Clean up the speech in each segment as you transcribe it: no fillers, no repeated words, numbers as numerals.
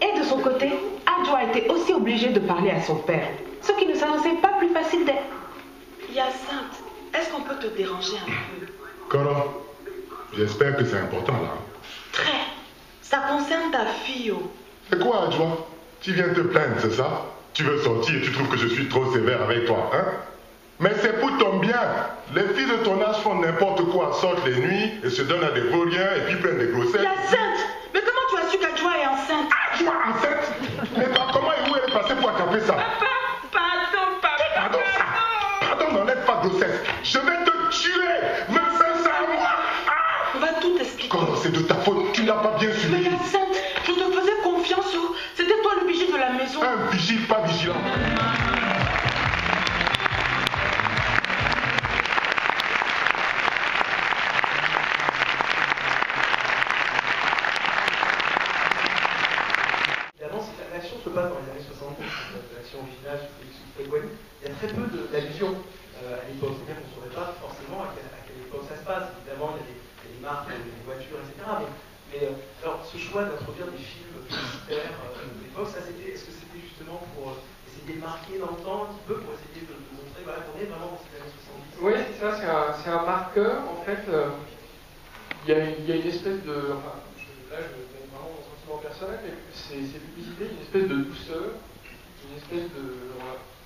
Et de son côté, Adjo a été aussi obligé de parler à son père, ce qui ne s'annonçait pas plus facile d'être. Hyacinthe, est-ce qu'on peut te déranger un peu? Coro, j'espère que c'est important là. Très. Ça concerne ta fille, oh. C'est quoi, Adjoa? Tu viens te plaindre, c'est ça? Tu veux sortir et tu trouves que je suis trop sévère avec toi, hein? Mais c'est pour ton bien. Les filles de ton âge font n'importe quoi, sortent les nuits et se donnent à des vauriens et puis prennent des grossesses. Hyacinthe, mais comment tu as su qu'Adjoa est enceinte? Adjoa enceinte? Mais comment et où elle est passée pour attraper ça? Papa. Pardon ça? Pardon, n'enlève pas grossesse. Je vais te tuer. Me fais ça à moi. Ah! On va tout expliquer. Comment c'est de ta faute? Tu n'as pas bien suivi. Mais Hyacinthe, je te faisais confiance, oh. C'était toi le vigile de la maison. Un vigile, pas vigilant. L'action se passe dans les années 70, l'action au village, il y a très peu d'allusions à l'époque, c'est-à-dire qu'on ne saurait pas forcément à quelle époque ça se passe. Évidemment, il y a des marques, des voitures, etc. Mais alors, ce choix d'introduire des films publicitaires de l'époque, est-ce que c'était justement pour essayer de marquer dans le temps un petit peu, pour essayer de montrer qu'on est vraiment dans ces années 70? Oui, c'est ça, c'est un marqueur. En fait, il y a une espèce de... Enfin, là, je donne vraiment mon sentiment personnel, mais c'est publicité, une espèce de douceur, une espèce de...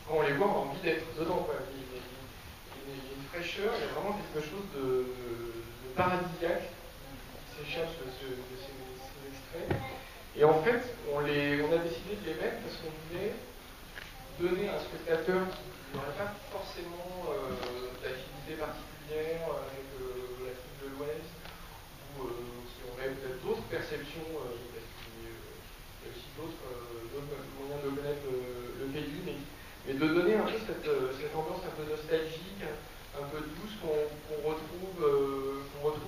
Quand on les voit, on a envie d'être dedans, quoi. Il y a une fraîcheur, il y a vraiment quelque chose de paradisiaque qui s'échappe de ces extraits. Et en fait, on a décidé de les mettre parce qu'on voulait donner à un spectateur qui n'aurait pas forcément d'affinité particulière avec la film de l'Ouest, ou qui aurait peut-être d'autres perceptions, parce qu'il y a aussi d'autres moyens de connaître le pays, mais de donner un peu cette ambiance un peu nostalgique, un peu douce qu'on retrouve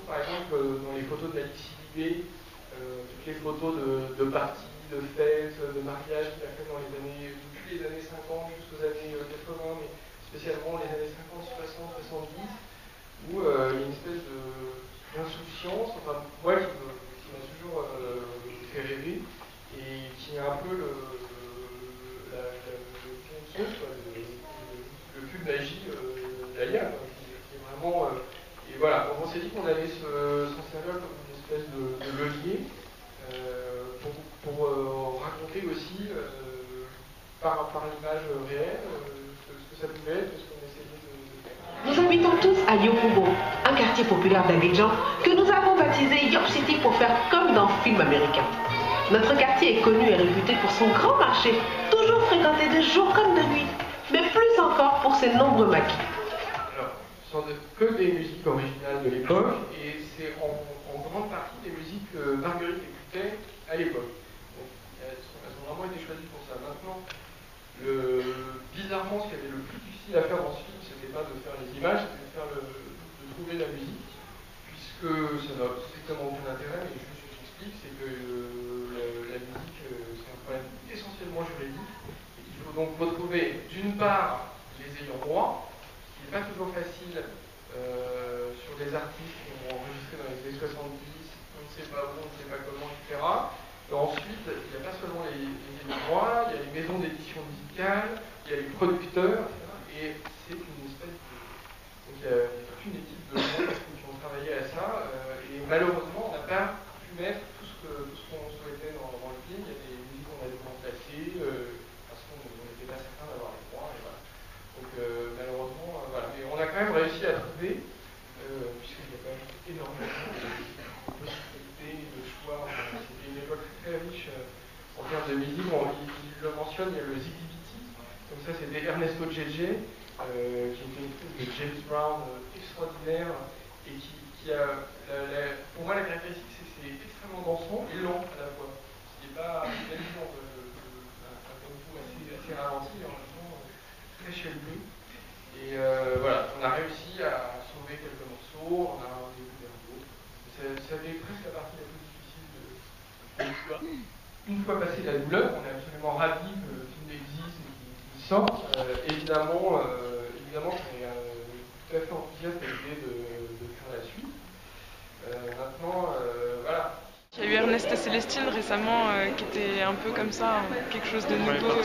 par exemple dans les photos de la Libé, toutes les photos de parties, de fêtes, de mariages qu'il a fait depuis les années 50 jusqu'aux années 80, mais spécialement les années 50, 60, 70, où il y a une espèce d'insouciance, enfin moi qui m'a toujours fait rêver, et qui est un peu le pub magie d'Alia, qui est vraiment... et voilà, donc on s'est dit qu'on allait s'en servir comme une espèce de levier pour raconter aussi par l'image réelle ce que ça pouvait être, ce qu'on essayait de faire. Nous habitons tous à Yopougon, un quartier populaire d'Abidjan que nous avons baptisé Yop City pour faire comme dans film américain. Notre quartier est connu et réputé pour son grand marché, toujours fréquenté de jour comme de nuit, mais plus encore pour ses nombreux maquis. Alors, ce sont que des musiques originales de l'époque, et c'est en grande partie des musiques que Marguerite écoutait à l'époque. Donc, elles ont vraiment été choisies pour ça. Maintenant, bizarrement, ce qui avait le plus difficile à faire dans ce film, c'était pas de faire les images, c'était de trouver la musique, puisque ça n'a strictement aucun intérêt, mais juste j'explique, c'est que la musique, c'est un problème essentiellement juridique, et qu'il faut donc retrouver d'une part les ayants droit, ce qui n'est pas toujours facile sur des artistes qui ont enregistré dans les années 70, on ne sait pas où, on ne sait pas comment, etc. Et ensuite, il n'y a pas seulement les ayants droit, il y a les maisons d'édition musicale, il y a les producteurs, etc. Et c'est une espèce de... Donc il y a toute une équipe de gens qui ont travaillé à ça, et malheureusement, on n'a pas pu mettre tout ce qu'on souhaitait dans le film. Il y a des musiques qu'on a dû remplacer, parce qu'on n'était pas certain d'avoir les droits, et voilà. Donc malheureusement, voilà. Mais on a quand même réussi à trouver, puisqu'il y a quand même énormément de possibilités, de choix. C'était une époque très riche en termes de musique. Bon, il le mentionne, il y a le Ziggy-Bitty, donc ça c'était Ernesto Gege, qui était une espèce de James Brown extraordinaire, et qui a, pour moi la caractéristique c'est que c'est extrêmement dansant et lent à la fois. Ce qui n'est pas évident un tempo assez ralenti, et en même temps très chaleureux. Et voilà, on a réussi à sauver quelques morceaux, on a découvert d'autres. C'était presque la partie la plus difficile de l'histoire. Une fois passé la douleur, on est absolument ravis que le film existe et qu'il sorte. Évidemment, je suis tout à fait enthousiaste à l'idée de faire la suite. Maintenant, voilà. Il y a eu Ernest et Célestine récemment qui était un peu comme ça, quelque chose de nouveau.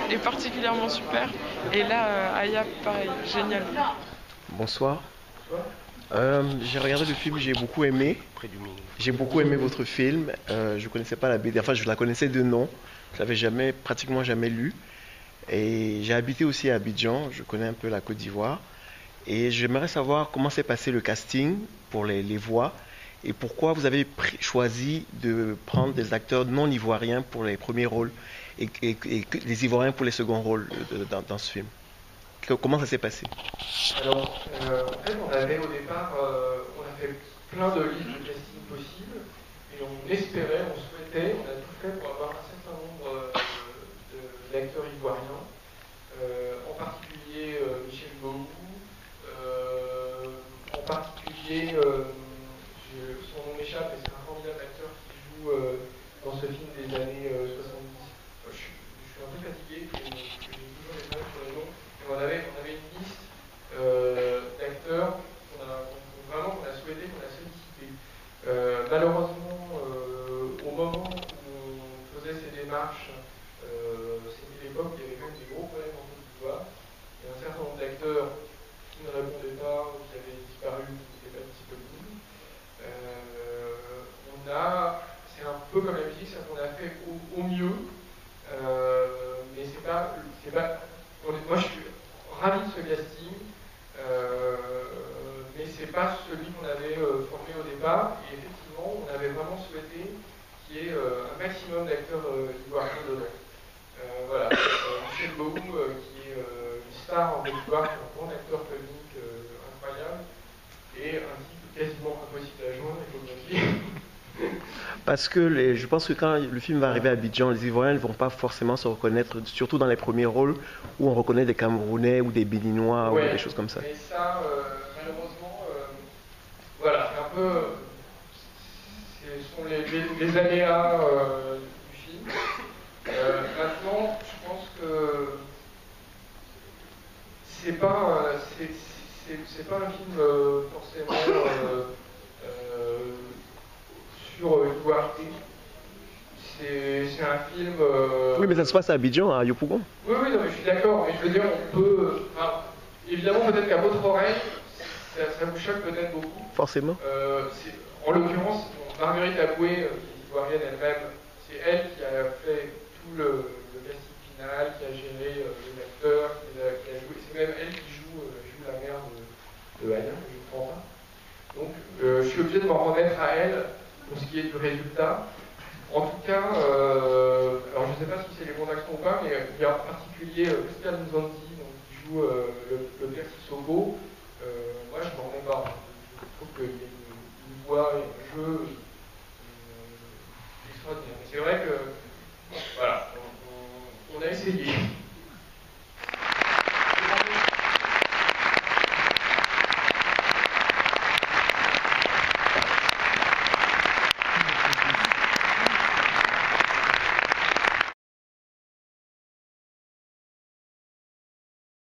Et particulièrement super. Et là, Aya, pareil, génial. Bonsoir. J'ai regardé le film, j'ai beaucoup aimé. J'ai beaucoup aimé votre film. Je ne connaissais pas la BD, enfin je la connaissais de nom. Je l'avais pratiquement jamais lu. Et j'ai habité aussi à Abidjan, je connais un peu la Côte d'Ivoire. Et j'aimerais savoir comment s'est passé le casting pour les voix et pourquoi vous avez choisi de prendre des acteurs non ivoiriens pour les premiers rôles et les Ivoiriens pour les seconds rôles dans ce film. Comment ça s'est passé? Alors, en fait, on avait au départ, on a fait plein de listes de casting possibles et on espérait, on souhaitait, on a tout fait pour avoir un certain nombre d'acteurs ivoiriens, en particulier Michel Bou, en particulier, son nom m'échappe, mais c'est un formidable acteur qui joue dans ce film des années 70. Je suis un peu fatigué, j'ai toujours les noms sur les noms. On avait une liste d'acteurs qu'on a souhaité, qu'on a sollicité. Malheureusement, au moment où on faisait ces démarches, c'était l'époque où il y avait même des gros problèmes en Côte d'Ivoire. Il y a un certain nombre d'acteurs qui ne répondaient pas ou qui avaient disparu ou qui n'étaient pas disponibles. C'est un peu comme la musique, c'est qu'on a fait au mieux, mais c'est pas. Moi, je suis ravi de ce casting, mais c'est pas celui qu'on avait formé au départ. Et effectivement, on avait vraiment souhaité qu'il y ait un maximum d'acteurs ivoiriens dedans. Voilà, Michel Bou, qui est une star en Côte d'Ivoire, qui est un grand acteur comique incroyable, et un type quasiment impossible à joindre, il faut bien dire. Parce que je pense que quand le film va arriver à Abidjan, les Ivoiriens ne vont pas forcément se reconnaître, surtout dans les premiers rôles où on reconnaît des Camerounais ou des Béninois ou des choses comme ça. Mais ça, malheureusement, voilà, c'est un peu. Ce sont les aléas du film. Maintenant, je pense que c'est pas un film forcément sur Ivoire. C'est un film. Oui, mais ça se passe à Abidjan, à Yopougon. Oui, non, mais je suis d'accord. Mais je veux dire, on peut. Évidemment, peut-être qu'à votre oreille, ça vous choque peut-être beaucoup. Forcément. En l'occurrence, Marguerite Aboué, qui est ivoirienne elle-même, c'est elle qui a fait tout le casting final, qui a géré les acteurs, qui a joué. C'est même elle qui joue la mère de Aya, je ne crois pas. Donc, je suis obligé de m'en remettre à elle pour ce qui est du résultat. En tout cas, alors je ne sais pas si c'est les bons accents ou pas, mais il y a en particulier Pascal Nzanzi, qui joue le père Sissoko. Moi, je ne m'en remets pas. Je trouve qu'il y a une voix et un jeu extraordinaire. Mais c'est vrai que, voilà, on a essayé.